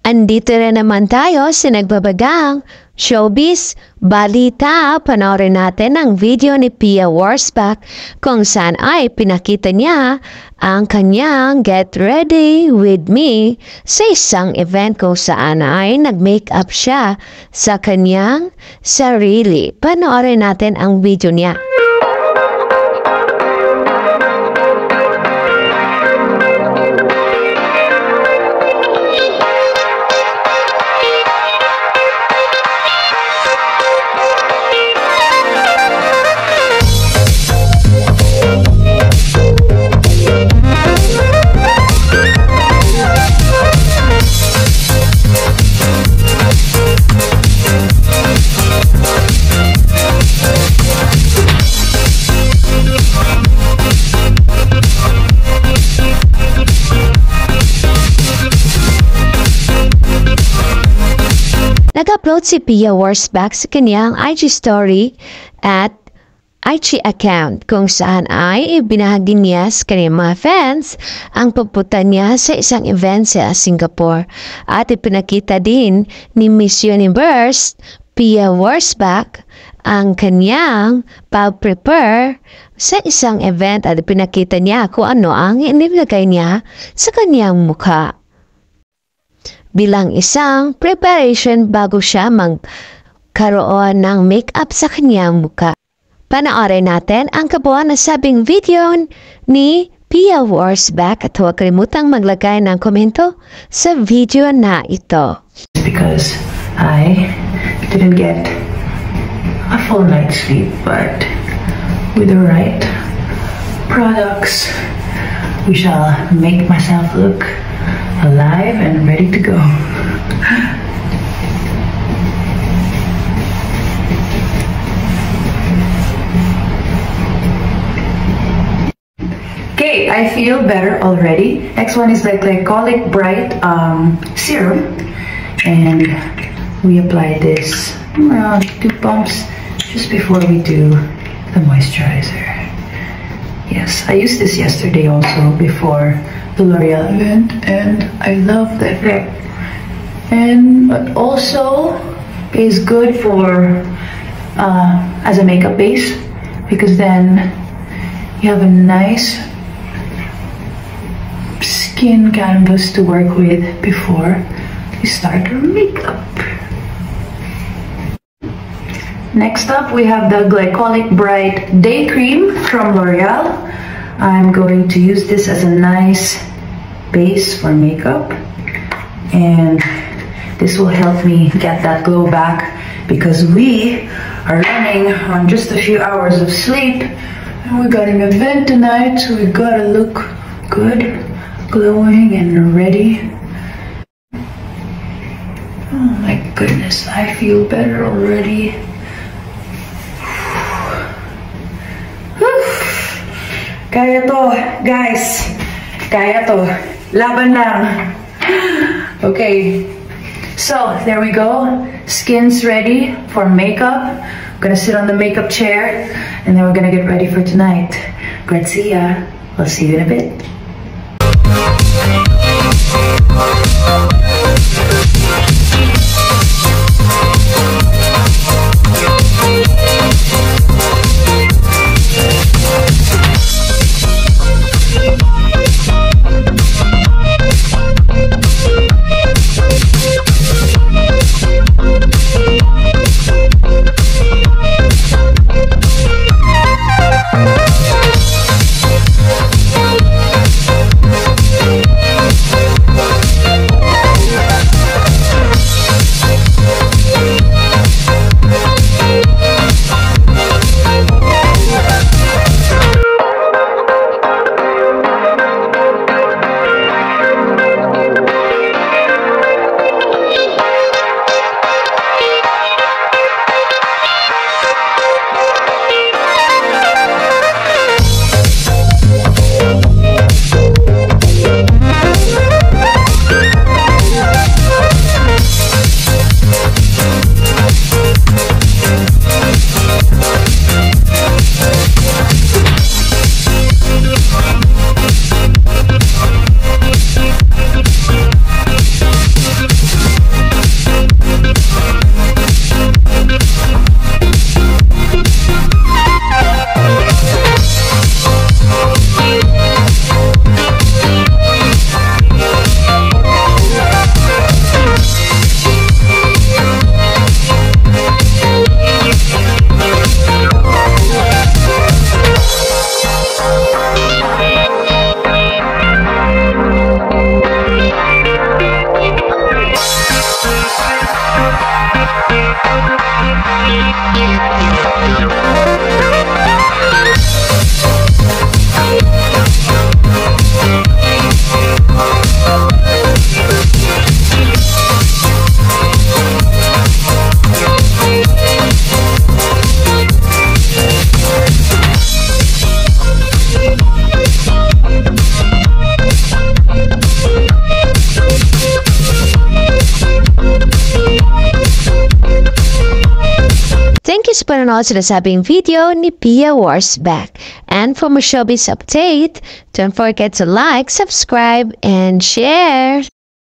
Andito rin naman tayo sa nagbabagang showbiz balita. Panoorin natin ang video ni Pia Wurtzbach kung saan ay pinakita niya ang kanyang Get Ready With Me sa isang event kung saan ay nag-makeup siya sa kanyang sarili. Panoorin natin ang video niya. Nag-upload si Pia Wurtzbach sa kanyang IG story at IG account kung saan ay ibinahagi niya sa kanyang mga fans ang pagpunta niya sa isang event sa Singapore. At ipinakita din ni Miss Universe Pia Wurtzbach ang kanyang pag-prepare sa isang event at ipinakita niya kung ano ang inilagay niya sa kanyang mukha bilang isang preparation bago siya magkaroon ng makeup sa kanyang mukha. Panoorin natin ang kabuuan na sabing video ni Pia Wurtzbach at huwag kalimutang maglagay ng komento sa video na ito. Because I didn't get a full night's sleep, but with the right products, we shall make myself look alive and ready to go. Okay, I feel better already. Next one is the Glycolic Bright serum, and we apply this around 2 pumps just before we do the moisturizer. Yes, I used this yesterday also before the L'Oreal event, and I love the effect. And but also is good for as a makeup base, because then you have a nice skin canvas to work with before you start your makeup. Next up, we have the Glycolic Bright Day Cream from L'Oreal. I'm going to use this as a nice base for makeup, and this will help me get that glow back because we are running on just a few hours of sleep, and we got an event tonight, so we gotta look good, glowing and ready. Oh my goodness, I feel better already. Kaya to, guys. Kaya to. Laban lang. Okay. So, there we go. Skin's ready for makeup. I'm gonna sit on the makeup chair, and then we're gonna get ready for tonight. Grazie. We'll see you in a bit. sa panonood sa nasabing video ni Pia Warsback. And for more showbiz update, don't forget to like, subscribe, and share.